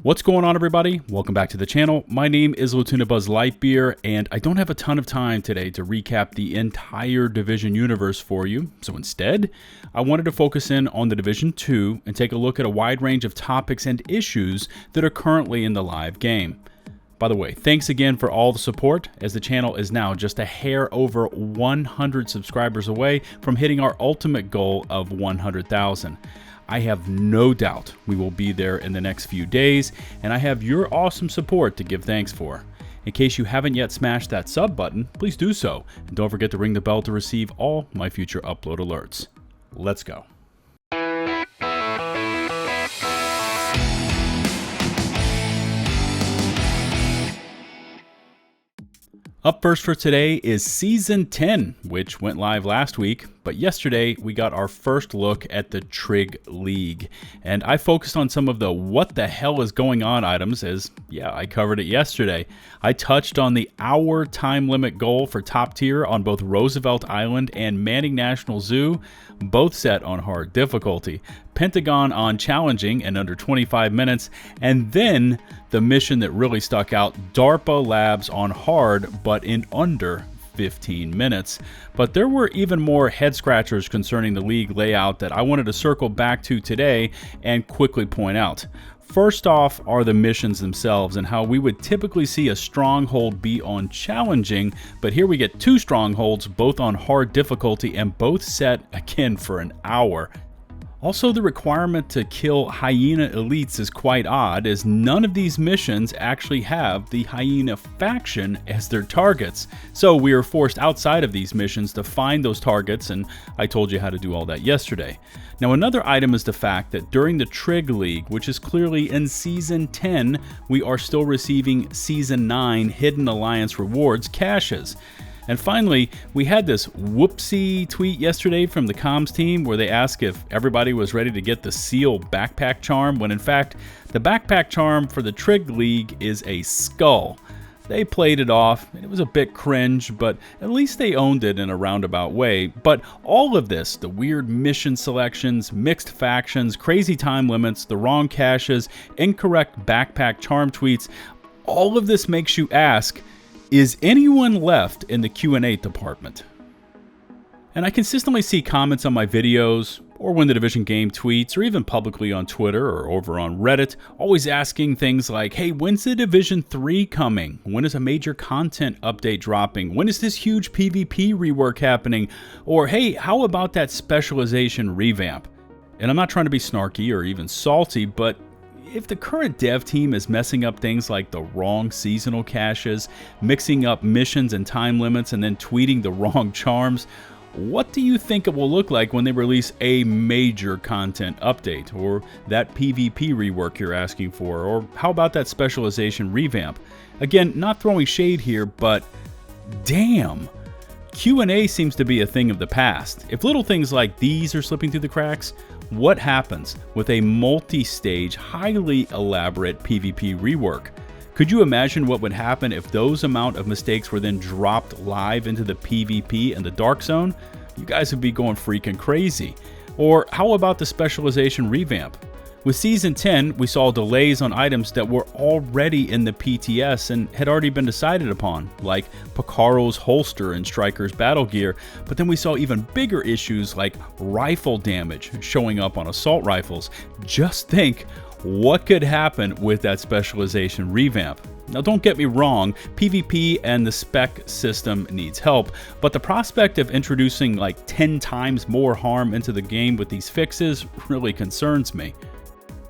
What's going on, everybody? Welcome back to the channel. My name is LtBuzzLitebeer, and I don't have a ton of time today to recap the entire Division universe for you. So instead, I wanted to focus in on the Division 2 and take a look at a wide range of topics and issues that are currently in the live game. By the way, thanks again for all the support, as the channel is now just a hair over 100 subscribers away from hitting our ultimate goal of 100,000. I have no doubt we will be there in the next few days, and I have your awesome support to give thanks for. In case you haven't yet smashed that sub button, please do so, and don't forget to ring the bell to receive all my future upload alerts. Let's go. Up first for today is Season 10, which went live last week, but yesterday we got our first look at the Trig League. And I focused on some of the what the hell is going on items, as I covered it yesterday. I touched on the hour time limit goal for top tier on both Roosevelt Island and Manning National Zoo, both set on hard difficulty. Pentagon on challenging and under 25 minutes, and then the mission that really stuck out, DARPA Labs on hard but in under 15 minutes. But there were even more head scratchers concerning the league layout that I wanted to circle back to today and quickly point out. First off are the missions themselves and how we would typically see a stronghold be on challenging, but here we get two strongholds, both on hard difficulty and both set again for an hour. Also, the requirement to kill Hyena elites is quite odd, as none of these missions actually have the Hyena faction as their targets. So we are forced outside of these missions to find those targets, and I told you how to do all that yesterday. Now, another item is the fact that during the Trig League, which is clearly in Season 10, we are still receiving Season 9 Hidden Alliance rewards caches. And finally, we had this whoopsie tweet yesterday from the comms team where they asked if everybody was ready to get the Seal backpack charm, when in fact, the backpack charm for the Trig League is a skull. They played it off, and it was a bit cringe, but at least they owned it in a roundabout way. But all of this, the weird mission selections, mixed factions, crazy time limits, the wrong caches, incorrect backpack charm tweets, all of this makes you ask, is anyone left in the Q&A department? And I consistently see comments on my videos, or when the Division game tweets, or even publicly on Twitter or over on Reddit, always asking things like, hey, when's the Division 3 coming? When is a major content update dropping? When is this huge PvP rework happening? Or hey, how about that specialization revamp? And I'm not trying to be snarky or even salty, but if the current dev team is messing up things like the wrong seasonal caches, mixing up missions and time limits, and then tweeting the wrong charms, what do you think it will look like when they release a major content update, or that PvP rework you're asking for, or how about that specialization revamp? Again, not throwing shade here, but damn, Q&A seems to be a thing of the past. If little things like these are slipping through the cracks, what happens with a multi-stage, highly elaborate PvP rework? Could you imagine what would happen if those amount of mistakes were then dropped live into the PvP and the Dark Zone? You guys would be going freaking crazy. Or how about the specialization revamp? With Season 10, we saw delays on items that were already in the PTS and had already been decided upon, like Picaro's holster and Striker's battle gear, but then we saw even bigger issues like rifle damage showing up on assault rifles. Just think what could happen with that specialization revamp. Now, don't get me wrong, PvP and the spec system needs help, but the prospect of introducing like 10 times more harm into the game with these fixes really concerns me.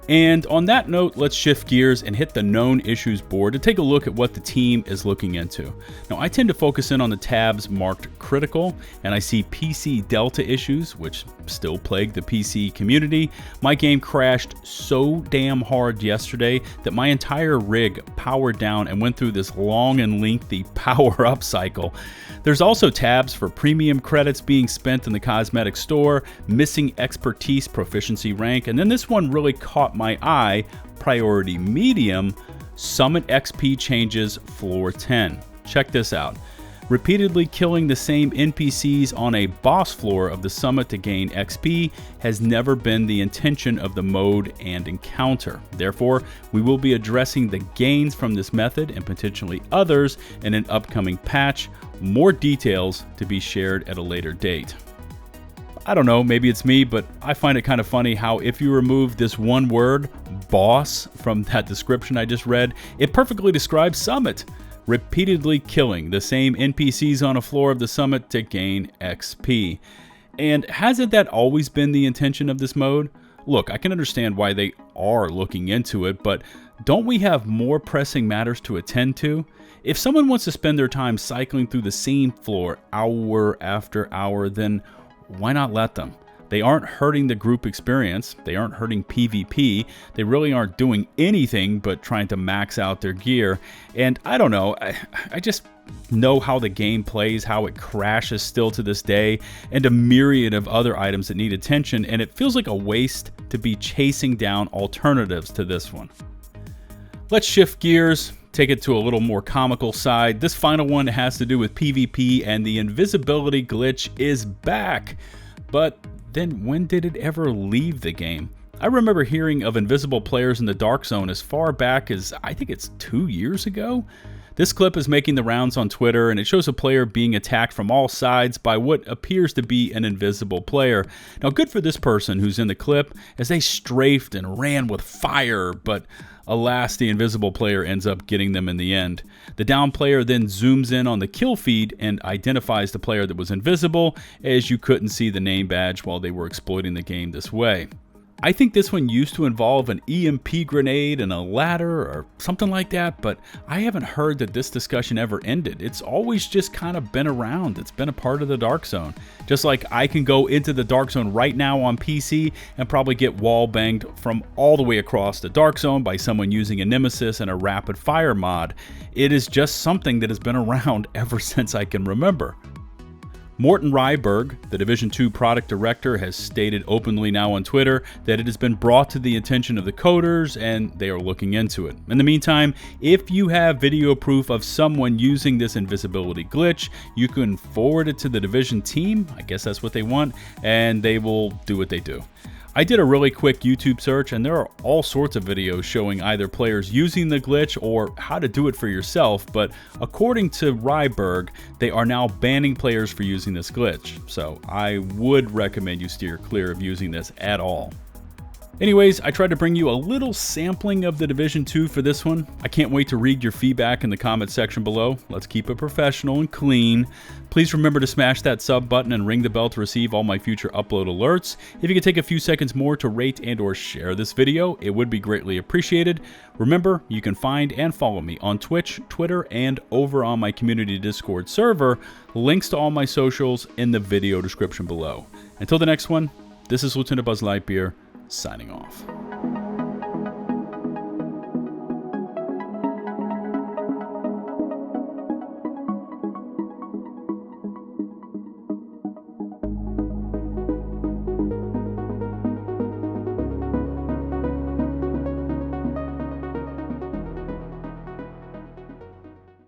And on that note, let's shift gears and hit the known issues board to take a look at what the team is looking into. Now, I tend to focus in on the tabs marked critical, and I see PC Delta issues, which still plague the PC community. My game crashed so damn hard yesterday that my entire rig powered down and went through this long and lengthy power up cycle. There's also tabs for premium credits being spent in the cosmetic store, missing expertise proficiency rank, and then this one really caught my eye, priority medium, Summit XP changes floor 10. Check this out. Repeatedly killing the same NPCs on a boss floor of the summit to gain XP has never been the intention of the mode and encounter. Therefore, we will be addressing the gains from this method and potentially others in an upcoming patch. More details to be shared at a later date. I don't know, maybe it's me, but I find it kind of funny how if you remove this one word, boss, from that description I just read, it perfectly describes Summit. Repeatedly killing the same NPCs on a floor of the summit to gain XP. And hasn't that always been the intention of this mode? Look, I can understand why they are looking into it, but don't we have more pressing matters to attend to? If someone wants to spend their time cycling through the same floor hour after hour, then why not let them? They aren't hurting the group experience, they aren't hurting PvP, they really aren't doing anything but trying to max out their gear. And I don't know, I just know how the game plays, how it crashes still to this day, and a myriad of other items that need attention, and it feels like a waste to be chasing down alternatives to this one. Let's shift gears, take it to a little more comical side. This final one has to do with PvP, and the invisibility glitch is back. But then when did it ever leave the game? I remember hearing of invisible players in the Dark Zone as far back as, I think it's 2 years ago? This clip is making the rounds on Twitter, and it shows a player being attacked from all sides by what appears to be an invisible player. Now, good for this person who's in the clip, as they strafed and ran with fire, but alas, the invisible player ends up getting them in the end. The down player then zooms in on the kill feed and identifies the player that was invisible, as you couldn't see the name badge while they were exploiting the game this way. I think this one used to involve an EMP grenade and a ladder or something like that, but I haven't heard that this discussion ever ended. It's always just kind of been around. It's been a part of the Dark Zone. Just like I can go into the Dark Zone right now on PC and probably get wall banged from all the way across the Dark Zone by someone using a Nemesis and a rapid fire mod. It is just something that has been around ever since I can remember. Morten Ryberg, the Division 2 product director, has stated openly now on Twitter that it has been brought to the attention of the coders and they are looking into it. In the meantime, if you have video proof of someone using this invisibility glitch, you can forward it to the Division team, I guess that's what they want, and they will do what they do. I did a really quick YouTube search, and there are all sorts of videos showing either players using the glitch or how to do it for yourself, but according to Ryberg, they are now banning players for using this glitch, so I would recommend you steer clear of using this at all. Anyways, I tried to bring you a little sampling of the Division 2 for this one. I can't wait to read your feedback in the comment section below. Let's keep it professional and clean. Please remember to smash that sub button and ring the bell to receive all my future upload alerts. If you could take a few seconds more to rate and or share this video, it would be greatly appreciated. Remember, you can find and follow me on Twitch, Twitter, and over on my community Discord server. Links to all my socials in the video description below. Until the next one, this is LtBuzzLitebeer, signing off.